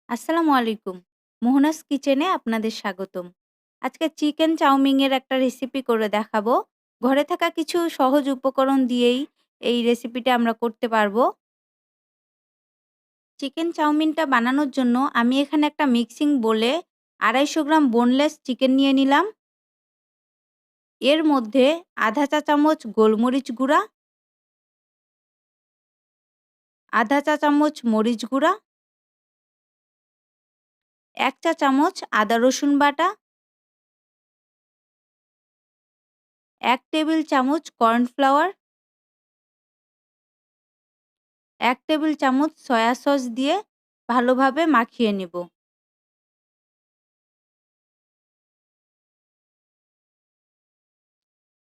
আসসালামু আলাইকুম। মোহনাস কিচেনে আপনাদের স্বাগতম। আজকে চিকেন চাউমিন এর একটা রেসিপি করে দেখাবো। ঘরে থাকা কিছু সহজ উপকরণ দিয়েই এই রেসিপিটা আমরা করতে পারবো। চিকেন চাউমিনটা বানানোর জন্য আমি এখানে একটা মিক্সিং বোলে ২৫০ গ্রাম বোনলেস চিকেন নিয়ে নিলাম। এর মধ্যে ১/২ চা চামচ গোলমরিচ গুঁড়া, ১/২ চা চামচ মরিচ গুঁড়া, ১ চা চামচ আদা রসুন বাটা, ১ টেবিল চামচ কর্নফ্লাওয়ার, ১ টেবিল চামচ সয়া সস দিয়ে ভালোভাবে মাখিয়ে নেব।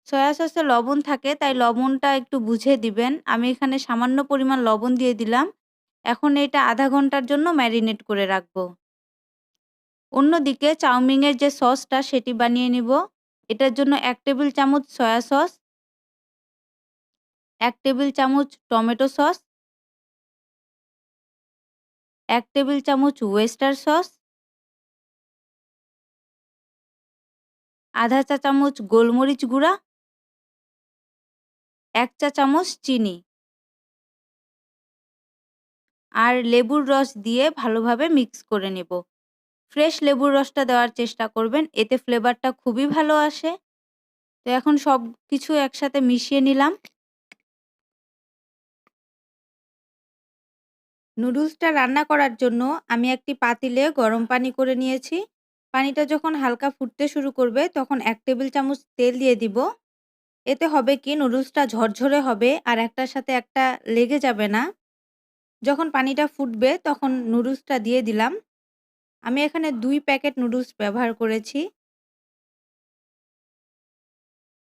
সয়া সসে লবণ থাকে তাই লবণটা একটু বুঝে দিবেন। আমি এখানে সামান্য পরিমাণ লবণ দিয়ে দিলাম। এখন এটা ০.৫ ঘন্টার জন্য ম্যারিনেট করে রাখবো। অন্যদিকে চাউমিনের যে সসটা সেটি বানিয়ে নিব। এটার জন্য ১ টেবিল চামচ সয়া সস, ১ টেবিল চামচ টমেটো সস, ১ টেবিল চামচ ওয়েস্টার সস, ১/২ চা চামচ গোলমরিচ গুঁড়া, ১ চা চামচ চিনি আর লেবুর রস দিয়ে ভালোভাবে মিক্স করে নেব। ফ্রেশ লেবুর রসটা দেওয়ার চেষ্টা করবেন, এতে ফ্লেভারটা খুবই ভালো আসে। তো এখন সবকিছু একসাথে মিশিয়ে নিলাম। নুডলসটা রান্না করার জন্য আমি একটি পাতিলে গরম পানি করে নিয়েছি। পানিটা যখন হালকা ফুটতে শুরু করবে তখন ১ টেবিল চামচ তেল দিয়ে দিব। এতে হবে কি নুডলসটা ঝরঝরে হবে আর একটার সাথে একটা লেগে যাবে না। যখন পানিটা ফুটবে তখন নুডলসটা দিয়ে দিলাম। আমি এখানে ২ প্যাকেট নুডলস ব্যবহার করেছি।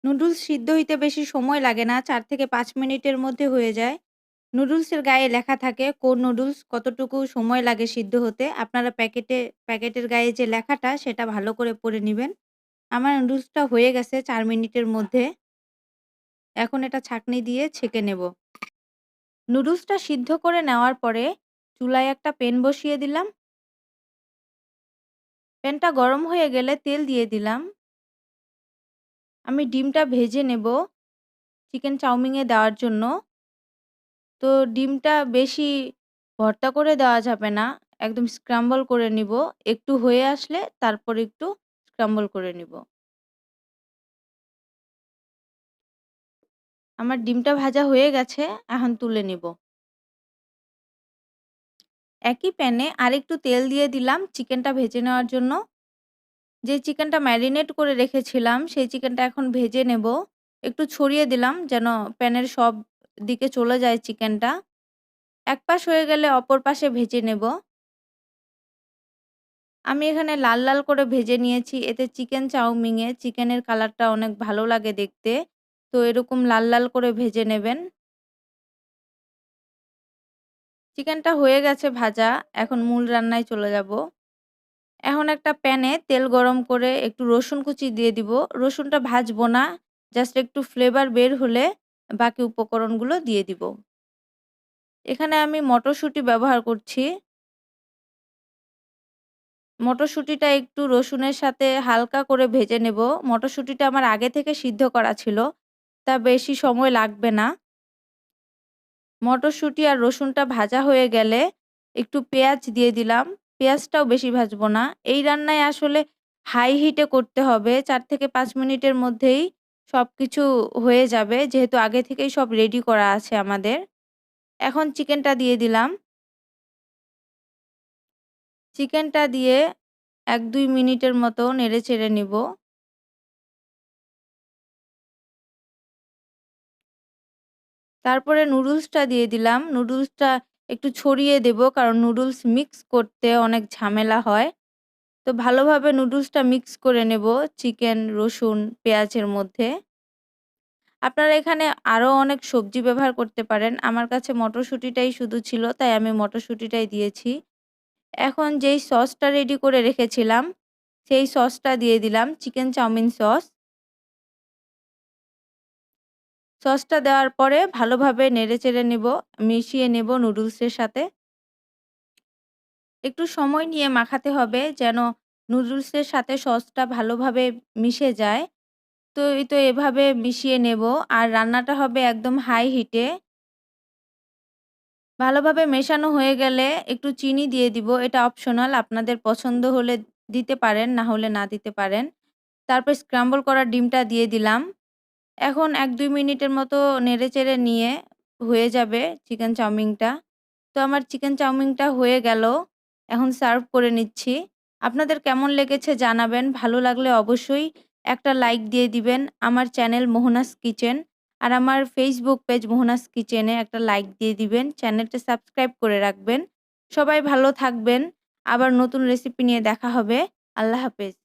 নুডলস সিদ্ধ হইতে বেশি সময় লাগে না, ৪ থেকে ৫ মিনিটের মধ্যে হয়ে যায়। নুডলসের গায়ে লেখা থাকে কোন নুডলস কতটুকু সময় লাগে সিদ্ধ হতে। আপনারা প্যাকেটের গায়ে যে লেখাটা সেটা ভালো করে পড়ে নিবেন। আমার নুডলসটা হয়ে গেছে ৪ মিনিটের মধ্যে। এখন এটা ছাঁকনি দিয়ে ছেঁকে নেব। নুডলসটা সিদ্ধ করে নেওয়ার পরে চুলায় একটা প্যান বসিয়ে দিলাম। প্যানটা গরম হয়ে গেলে তেল দিয়ে দিলাম। আমি ডিমটা ভেজে নেব চিকেন চাউমিনে দেওয়ার জন্য। তো ডিমটা বেশি ভর্তা করে দেওয়া যাবে না। একদম স্ক্রাম্বল করে নিব। একটু হয়ে আসলে তারপর একটু স্ক্রাম্বল করে নিব। আমার ডিমটা ভাজা হয়ে গেছে, এখন তুলে নিব। একই প্যানে আরেকটু তেল দিয়ে দিলাম চিকেনটা ভেজে নেওয়ার জন্য। যে চিকেনটা ম্যারিনেট করে রেখেছিলাম সেই চিকেনটা এখন ভেজে নেব। একটু ছড়িয়ে দিলাম যেন প্যানের সব দিকে চলে যায় চিকেনটা। এক পাশ হয়ে গেলে অপর পাশে ভেজে নেব। আমি এখানে লাল, লাল করে ভেজে নিয়েছি। এতে চিকেন চাউমিনে চিকেনের কালারটা অনেক ভালো লাগে দেখতে। তো এরকম লাল, লাল করে ভেজে নেবেন। চিকেনটা হয়ে গেছে ভাজা। এখন মূল রান্নায় চলে যাব। এখন একটা প্যানে তেল গরম করে একটু রসুন কুচি দিয়ে দিব। রসুনটা ভাজবো না। জাস্ট একটু ফ্লেভার বের হলে বাকি উপকরণগুলো দিয়ে দিব। এখানে আমি মটরশুঁটি ব্যবহার করছি। মটরশুঁটিটা একটু রসুনের সাথে হালকা করে ভেজে নেব। মটরশুঁটিটা আমার আগে থেকে সিদ্ধ করা ছিল। তা বেশি সময় লাগবে না। মটরশুঁটি আর রসুনটা ভাজা হয়ে গেলে একটু পেঁয়াজ দিয়ে দিলাম। পেঁয়াজটাও বেশি ভাজবো না। এই রান্নায় আসলে হাই হিটে করতে হবে। ৪ থেকে ৫ মিনিটের মধ্যেই সবকিছু হয়ে যাবে। যেহেতু আগে থেকেই সব রেডি করা আছে আমাদের। এখন চিকেনটা দিয়ে দিলাম। চিকেনটা দিয়ে ১-২ মিনিটের মতো নেড়েচেড়ে নিব। তারপরে নুডলসটা দিয়ে দিলাম। নুডলসটা একটু ছড়িয়ে দেব কারণ নুডলস মিক্স করতে অনেক ঝামেলা হয়। তো ভালোভাবে নুডলসটা মিক্স করে নেব চিকেন, রসুন, পেঁয়াজের মধ্যে। আপনারা এখানে আরও অনেক সবজি ব্যবহার করতে পারেন। আমার কাছে মটরশুঁটিটাই শুধু ছিল তাই আমি মটরশুঁটিটাই দিয়েছি। এখন যেই সসটা রেডি করে রেখেছিলাম সেই সসটা দিয়ে দিলাম, চিকেন চাউমিন সস। সসটা দেওয়ার পরে ভালোভাবে নেড়েচেড়ে নেব, মিশিয়ে নেব নুডলসের সাথে। একটু সময় নিয়ে মাখাতে হবে যেন নুডলসের সাথে সসটা ভালোভাবে মিশে যায়। তো এভাবে মিশিয়ে নেব আর রান্নাটা হবে একদম হাই হিটে। ভালোভাবে মেশানো হয়ে গেলে একটু চিনি দিয়ে দিব। এটা অপশনাল, আপনাদের পছন্দ হলে দিতে পারেন, না হলে না দিতে পারেন। তারপর স্ক্রাম্বল করা ডিমটা দিয়ে দিলাম। এখন ১-২ মিনিটের মতো নেড়েচেড়ে নিয়ে হয়ে যাবে চিকেন চাউমিনটা। তো আমার চিকেন চাউমিনটা হয়ে গেল। এখন সার্ভ করে নিচ্ছি। আপনাদের কেমন লেগেছে জানাবেন। ভালো লাগলে অবশ্যই একটা লাইক দিয়ে দিবেন। আমার চ্যানেল মোহনাস কিচেন আর আমার ফেসবুক পেজ মোহনাস কিচেনে একটা লাইক দিয়ে দিবেন। চ্যানেলটা সাবস্ক্রাইব করে রাখবেন। সবাই ভালো থাকবেন। আবার নতুন রেসিপি নিয়ে দেখা হবে। আল্লাহ হাফেজ।